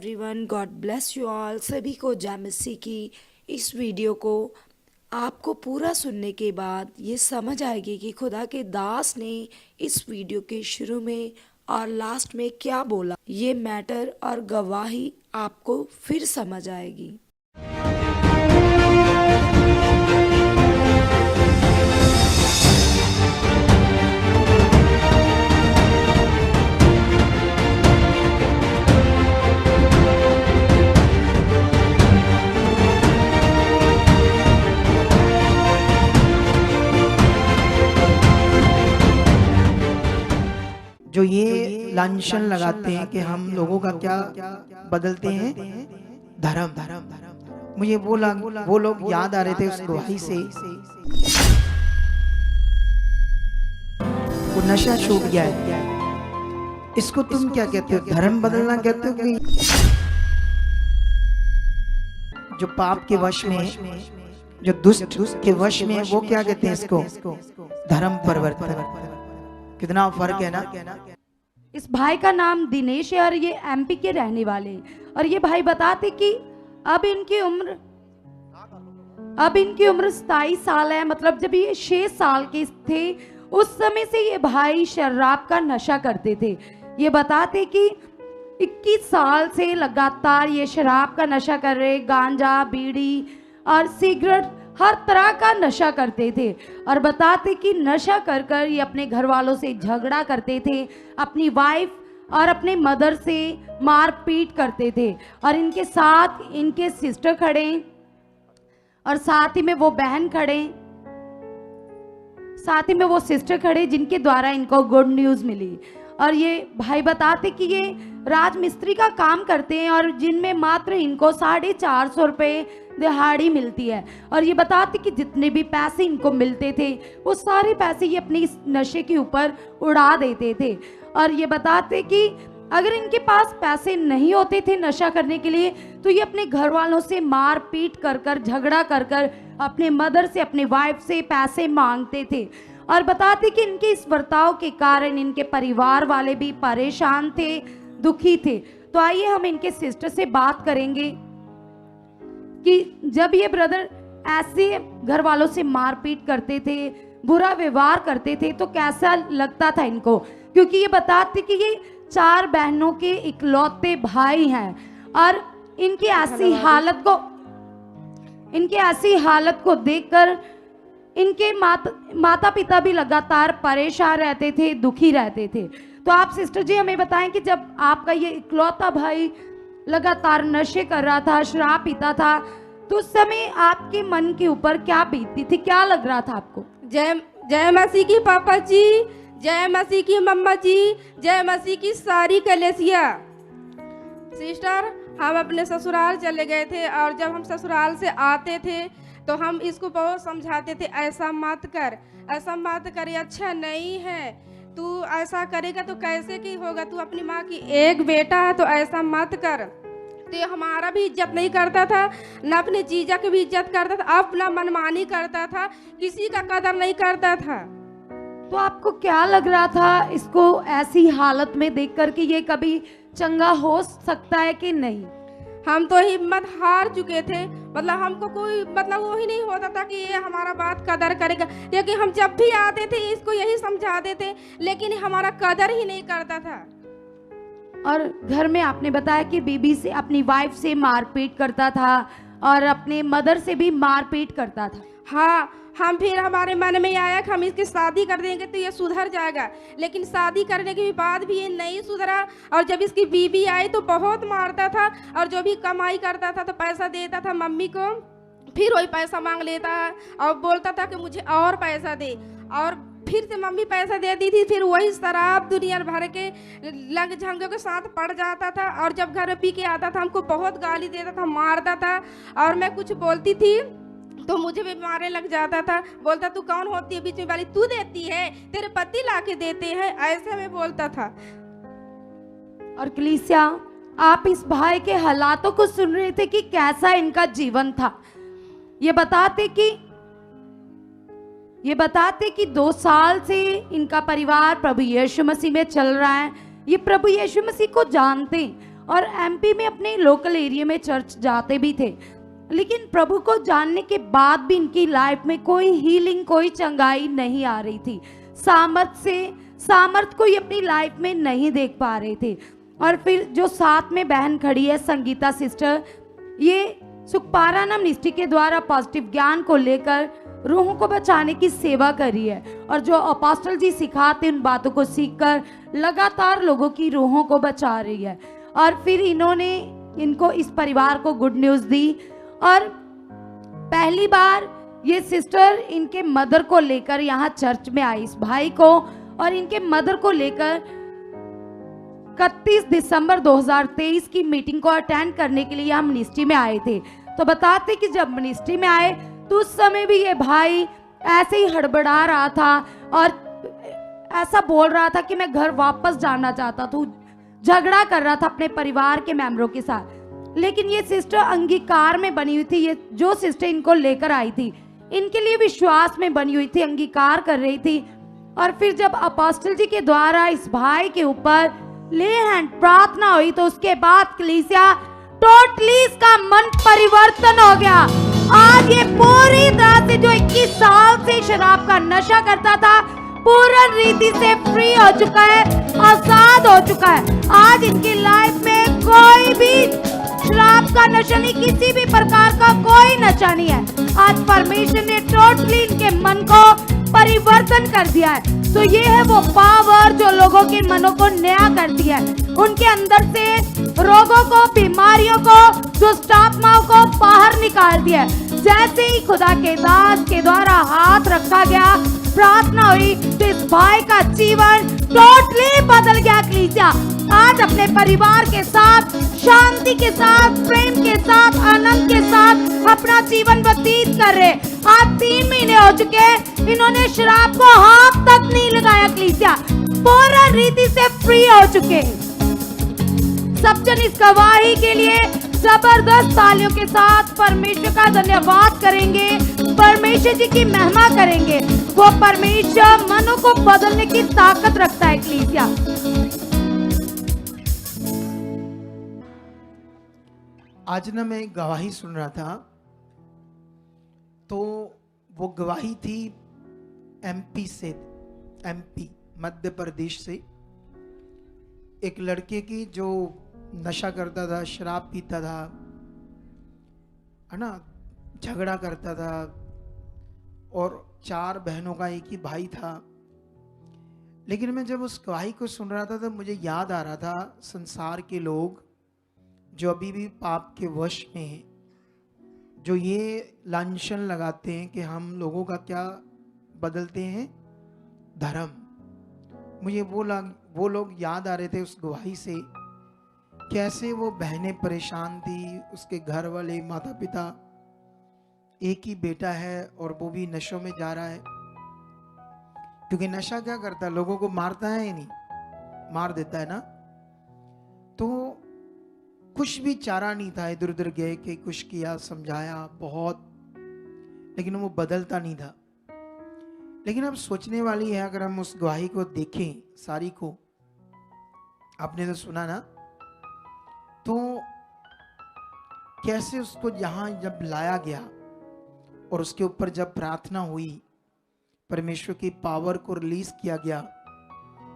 Everyone, God bless you all. सभी को जय मसीह की। इस वीडियो को आपको पूरा सुनने के बाद ये समझ आएगी कि खुदा के दास ने इस वीडियो के शुरू में और लास्ट में क्या बोला। ये मैटर और गवाही आपको फिर समझ आएगी। जो ये लांछन लगाते हैं कि हम लोगों का क्या बदलते हैं, धर्म। मुझे वो लोग याद आ रहे थे उस गवाही से। वो नशा छूट गया है। इसको तुम क्या कहते हो? धर्म बदलना कहते हो कि जो पाप के वश में, जो दुष्ट के वश में, वो क्या कहते हैं इसको? धर्म परिवर्तन। कितना फर्क है ना। इस भाई का नाम दिनेश है और ये एमपी के रहने वाले हैं। और ये भाई बताते कि अब इनकी उम्र 27 साल है। मतलब जब ये 6 साल के थे उस समय से ये भाई शराब का नशा करते थे। ये बताते कि 21 साल से लगातार ये शराब का नशा कर रहे, गांजा, बीड़ी और सिगरेट, हर तरह का नशा करते थे। और बताते कि नशा कर कर ये अपने घर वालों से झगड़ा करते थे, अपनी वाइफ और अपने मदर से मारपीट करते थे। और इनके साथ इनके सिस्टर खड़े और साथ ही में वो बहन खड़े, साथ ही में वो सिस्टर खड़े जिनके द्वारा इनको गुड न्यूज़ मिली। और ये भाई बताते कि ये राजमिस्त्री का काम करते हैं और जिनमें मात्र इनको 450 रुपये दिहाड़ी मिलती है। और ये बताते कि जितने भी पैसे इनको मिलते थे वो सारे पैसे ये अपने इस नशे के ऊपर उड़ा देते थे। और ये बताते कि अगर इनके पास पैसे नहीं होते थे नशा करने के लिए तो ये अपने घर वालों से मार पीट कर कर, झगड़ा कर कर अपने मदर से, अपने वाइफ से पैसे मांगते थे। और बताते कि इनके इस बर्ताव के कारण इनके परिवार वाले भी परेशान थे, दुखी थे। तो आइए हम इनके सिस्टर से बात करेंगे कि जब ये ब्रदर ऐसे घर वालों से मारपीट करते थे, बुरा व्यवहार करते थे, तो कैसा लगता था इनको। क्योंकि ये बताते कि ये 4 बहनों के इकलौते भाई हैं और इनकी ऐसी हालत को देखकर इनके माता पिता भी लगातार परेशान रहते थे, दुखी रहते थे। तो आप सिस्टर जी हमें बताएं कि जब आपका ये इकलौता भाई लगातार नशे कर रहा था, शराब पीता था, तो उस समय आपके मन के ऊपर क्या बीतती थी, क्या लग रहा था आपको? जय मसीह की पापा जी, जय मसीह की मम्मा जी, जय मसीह की सारी कलेसिया। सिस्टर, हम अपने ससुराल चले गए थे और जब हम ससुराल से आते थे तो हम इसको बहुत समझाते थे, ऐसा मत कर, ऐसा मत कर, ये अच्छा नहीं है, तू ऐसा करेगा तो कैसे की होगा, तू अपनी माँ की एक बेटा है तो ऐसा मत कर। तो ये हमारा भी इज्जत नहीं करता था, न अपने जीजा की भी इज्जत करता था, अपना मनमानी करता था, किसी का कदर नहीं करता था। तो आपको क्या लग रहा था इसको ऐसी हालत में देखकर कि ये कभी चंगा हो सकता है कि नहीं? हम तो हिम्मत हार चुके थे। मतलब हमको कोई वो ही नहीं होता था कि ये हमारा बात कदर करेगा, क्योंकि हम जब भी आते थे इसको यही समझाते थे, लेकिन हमारा कदर ही नहीं करता था। और घर में आपने बताया कि बीबी से, अपनी वाइफ से मारपीट करता था और अपने मदर से भी मारपीट करता था। हाँ, हम फिर हमारे मन में आया कि हम इसकी शादी कर देंगे तो ये सुधर जाएगा, लेकिन शादी करने के बाद भी ये नहीं सुधरा। और जब इसकी बीबी आई तो बहुत मारता था और जो भी कमाई करता था तो पैसा देता था मम्मी को, फिर वही पैसा मांग लेता और बोलता था कि मुझे और पैसा दे, और फिर से मम्मी पैसा देती थी, फिर वही शराब दुनिया भर के लंग झंगों के साथ पड़ जाता था। और जब घर में पी के आता था हमको बहुत गाली देता था, मारता था, और मैं कुछ बोलती थी तो मुझे भी मारने लग जाता था। बोलता तू कौन होती है बीच में वाली, तू देती है, तेरे पति लाके देते हैं, ऐसे में बोलता था। और कलीसिया, आप इस भाई के हालातों को सुन रहे थे कि कैसा इनका जीवन था। ये बताते कि 2 साल से इनका परिवार प्रभु यीशु मसीह में चल रहा है। ये प्रभु यीशु मसीह को जानते और एमपी में अपने लोकल एरिया में चर्च जाते भी थे, लेकिन प्रभु को जानने के बाद भी इनकी लाइफ में कोई हीलिंग, कोई चंगाई नहीं आ रही थी। सामर्थ को ये अपनी लाइफ में नहीं देख पा रहे थे। और फिर जो साथ में बहन खड़ी है संगीता सिस्टर, ये सुखपारानम मिनिस्ट्री के द्वारा पॉजिटिव ज्ञान को लेकर रूहों को बचाने की सेवा कर रही है, और जो अपोस्टल जी सिखाते उन बातों को सीखकर लगातार लोगों की रूहों को बचा रही है। और फिर इनको इस परिवार को गुड न्यूज़ दी, और पहली बार ये सिस्टर इनके मदर को लेकर यहाँ चर्च में आई, इस भाई को और इनके मदर को लेकर 31 दिसंबर 2023 की मीटिंग को अटेंड करने के लिए हम मिनिस्ट्री में आए थे। तो बताते कि जब मिनिस्ट्री में आए तो उस समय भी ये भाई ऐसे ही हड़बड़ा रहा था और ऐसा बोल रहा था कि मैं घर वापस जाना चाहता था, झगड़ा कर रहा था अपने परिवार के मेंबरों के साथ। लेकिन ये सिस्टर अंगीकार में बनी हुई थी, ये जो सिस्टर इनको लेकर आई थी इनके लिए विश्वास में बनी हुई थी, अंगीकार कर रही थी। और फिर जब अपोस्टल जी के द्वारा इस भाई के ऊपर ले हैंड प्रार्थना हुई तो उसके बाद कलीसिया टोटली इसका मन परिवर्तन हो गया। आज ये पूरी तरह से जो 21 साल से शराब का नशा करता था पूर्ण रीति से फ्री हो चुका है, आजाद हो चुका है। आज इनकी लाइफ में कोई भी शराब का नशा नहीं, किसी भी प्रकार का कोई नशा नहीं है। आज परमेश्वर ने टोटली इनके मन को परिवर्तन कर दिया है। तो ये है वो पावर जो लोगों के मनों को नया करती है, उनके अंदर से रोगों को, बीमारियों को, दुष्ट आत्माओं को बाहर निकाल दिया। जैसे ही खुदा के दास के द्वारा हाथ रखा गया, प्रार्थना हुई, तो इस भाई का जीवन टोटली बदल गया। कलीसिया आज अपने परिवार के साथ शांति के साथ, प्रेम के साथ, आनंद के साथ अपना जीवन व्यतीत कर रहे। आज 3 महीने हो चुके, इन्होंने शराब को हाथ तक नहीं लगाया। कलीसिया पूर्ण रीति से फ्री हो चुके। सब जन इस गवाही के लिए जबरदस्त तालियों के साथ परमेश्वर का धन्यवाद करेंगे, परमेश्वर जी की महिमा करेंगे। वो परमेश्वर मनों को बदलने की ताकत रखता है। कलीसिया आज ना मैं गवाही सुन रहा था, तो वो गवाही थी एमपी से, एमपी मध्य प्रदेश से, एक लड़के की जो नशा करता था, शराब पीता था, है ना, झगड़ा करता था, और 4 बहनों का एक ही भाई था। लेकिन मैं जब उस गवाही को सुन रहा था तो मुझे याद आ रहा था संसार के लोग जो अभी भी पाप के वश में हैं, जो ये लांछन लगाते हैं कि हम लोगों का क्या बदलते हैं, धर्म। मुझे वो लोग याद आ रहे थे उस गवाही से, कैसे वो बहनें परेशान थी, उसके घर वाले, माता पिता, एक ही बेटा है और वो भी नशों में जा रहा है। क्योंकि नशा क्या करता है, लोगों को मारता है या नहीं, मार देता है ना। तो कुछ भी चारा नहीं था, इधर उधर गए कि कुछ किया, समझाया बहुत, लेकिन वो बदलता नहीं था। लेकिन अब सोचने वाली है, अगर हम उस गवाही को देखें सारी को, आपने तो सुना ना, तो कैसे उसको यहाँ जब लाया गया और उसके ऊपर जब प्रार्थना हुई, परमेश्वर की पावर को रिलीज किया गया,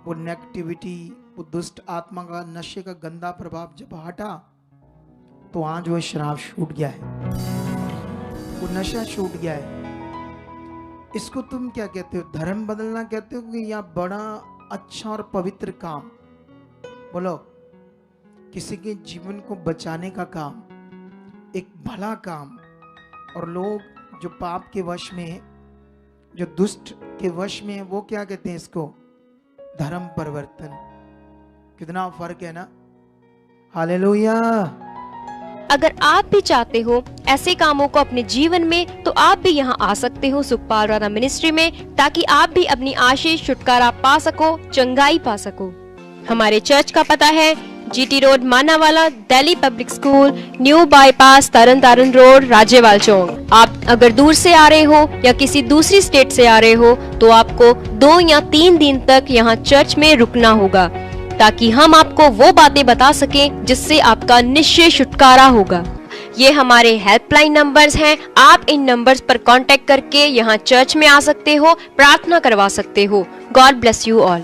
वो नेगेटिविटी, वो दुष्ट आत्मा का, नशे का गंदा प्रभाव जब हटा, तो आज वो शराब छूट गया है, वो नशा छूट गया है। इसको तुम क्या कहते हो, धर्म बदलना कहते हो कि या बड़ा अच्छा और पवित्र काम? बोलो, किसी के जीवन को बचाने का काम, एक भला काम। और लोग जो पाप के वश में है, जो दुष्ट के वश में है, वो क्या कहते हैं इसको, धर्म परिवर्तन। कितना फर्क है ना। हालेलुया। अगर आप भी चाहते हो ऐसे कामों को अपने जीवन में, तो आप भी यहाँ आ सकते हो सुखपारानम मिनिस्ट्री में, ताकि आप भी अपनी आशीष, छुटकारा पा सको, चंगाई पा सको। हमारे चर्च का पता है GT road, Manawala, Delhi public school, new bypass, Taran Taran road, Rajyawal चौक। आप अगर दूर से आ रहे हो या किसी दूसरी स्टेट से आ रहे हो, तो आपको 2 या 3 दिन तक यहाँ चर्च में रुकना होगा। ताकि हम आपको वो बातें बता सकें जिससे आपका निश्चय छुटकारा होगा। ये हमारे हेल्पलाइन नंबर्स हैं। आप इन नंबर्स पर कांटेक्ट करके यहाँ चर्च में आ सकते हो, प्रार्थना करवा सकते हो। God bless you all.